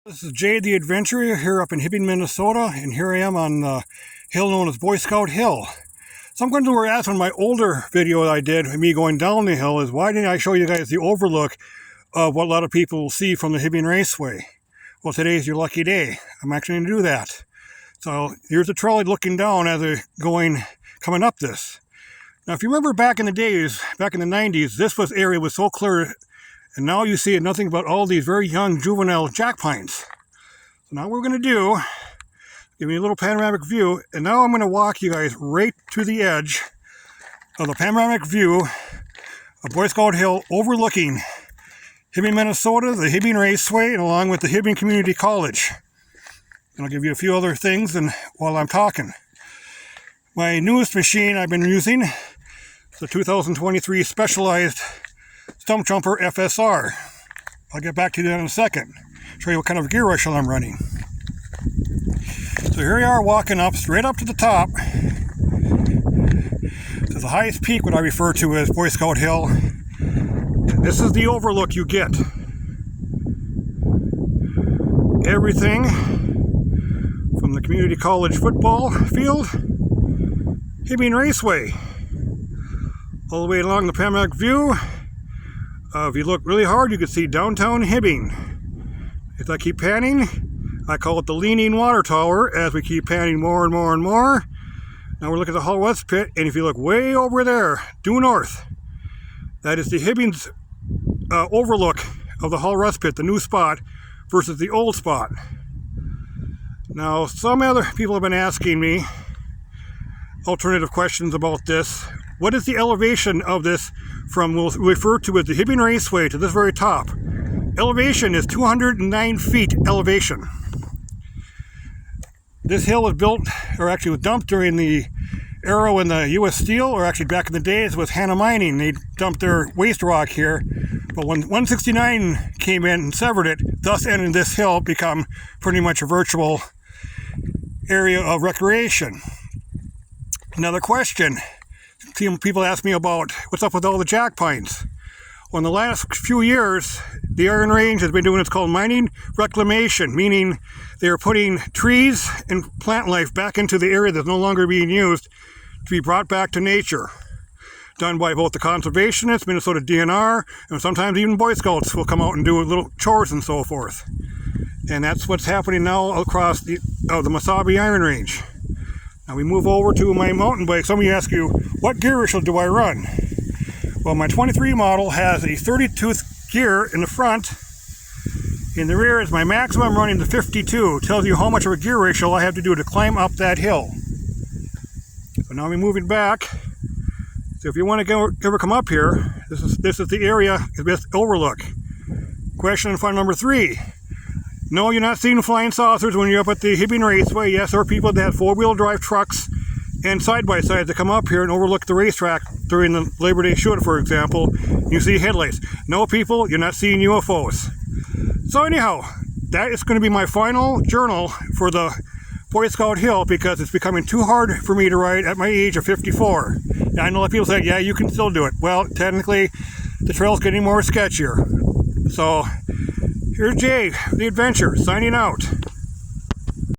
This is Jay the Adventurer here up in Hibbing, Minnesota, and here I am on the hill known as Boy Scout Hill. So I'm going to ask on my older video that I did, me going down the hill, is why didn't I show you guys the overlook of what a lot of people will see from the Hibbing Raceway? Well, today's your lucky day. I'm actually going to do that. So here's the trolley looking down as they're coming up this. Now, if you remember back in the days, back in the 90s, this area was so clear. And now you see nothing but all these very young juvenile jack pines. So now what we're going to do, give you a little panoramic view, and now I'm going to walk you guys right to the edge of the panoramic view of Boy Scout Hill overlooking Hibbing, Minnesota, the Hibbing Raceway, and along with the Hibbing Community College. And I'll give you a few other things while I'm talking. My newest machine I've been using is the 2023 Specialized Stump Jumper FSR. I'll get back to that in a second. Show you what kind of gear rush I'm running. So here we are walking up, straight up to the top. To the highest peak, what I refer to as Boy Scout Hill. And this is the overlook you get. Everything from the community college football field, Hibbing Raceway, all the way along the panoramic view. If you look really hard, you can see downtown Hibbing. As I keep panning, I call it the leaning water tower as we keep panning more and more and more. Now we're looking at the Hull West Pit, and if you look way over there, due north, that is the Hibbing's overlook of the Hull West Pit, the new spot, versus the old spot. Now, some other people have been asking me alternative questions about this. What is the elevation of this from, we'll refer to as the Hibbing Raceway, to this very top? Elevation is 209 feet elevation. This hill was built, or actually was dumped during the era when the U.S. Steel, or actually back in the days with Hannah Mining, they dumped their waste rock here. But when 169 came in and severed it, thus ending this hill become pretty much a virtual area of recreation. Another question. People ask me about what's up with all the jack pines. Well, in the last few years, the Iron Range has been doing what's called mining reclamation, meaning they are putting trees and plant life back into the area that's no longer being used to be brought back to nature. Done by both the conservationists, Minnesota DNR, and sometimes even Boy Scouts will come out and do little chores and so forth. And that's what's happening now across the Mesabi Iron Range. Now we move over to my mountain bike. Some of you ask you, what gear ratio do I run? Well, my 23 model has a 30-tooth gear in the front. In the rear is my maximum running to 52. Tells you how much of a gear ratio I have to do to climb up that hill. So now we're moving back. So if you want to ever come up here, this is the area, this overlook. Question and fun number 3. No, you're not seeing flying saucers when you're up at the Hibbing Raceway. Yes, there are people that have four-wheel drive trucks and side-by-sides that come up here and overlook the racetrack during the Labor Day shoot, for example. You see headlights. No, people, you're not seeing UFOs. So anyhow, that is going to be my final journal for the Boy Scout Hill, because it's becoming too hard for me to ride at my age of 54. Now, I know a lot of people say, yeah, you can still do it. Well, technically, the trail's getting more sketchier. So here's Jay, the Adventure, signing out.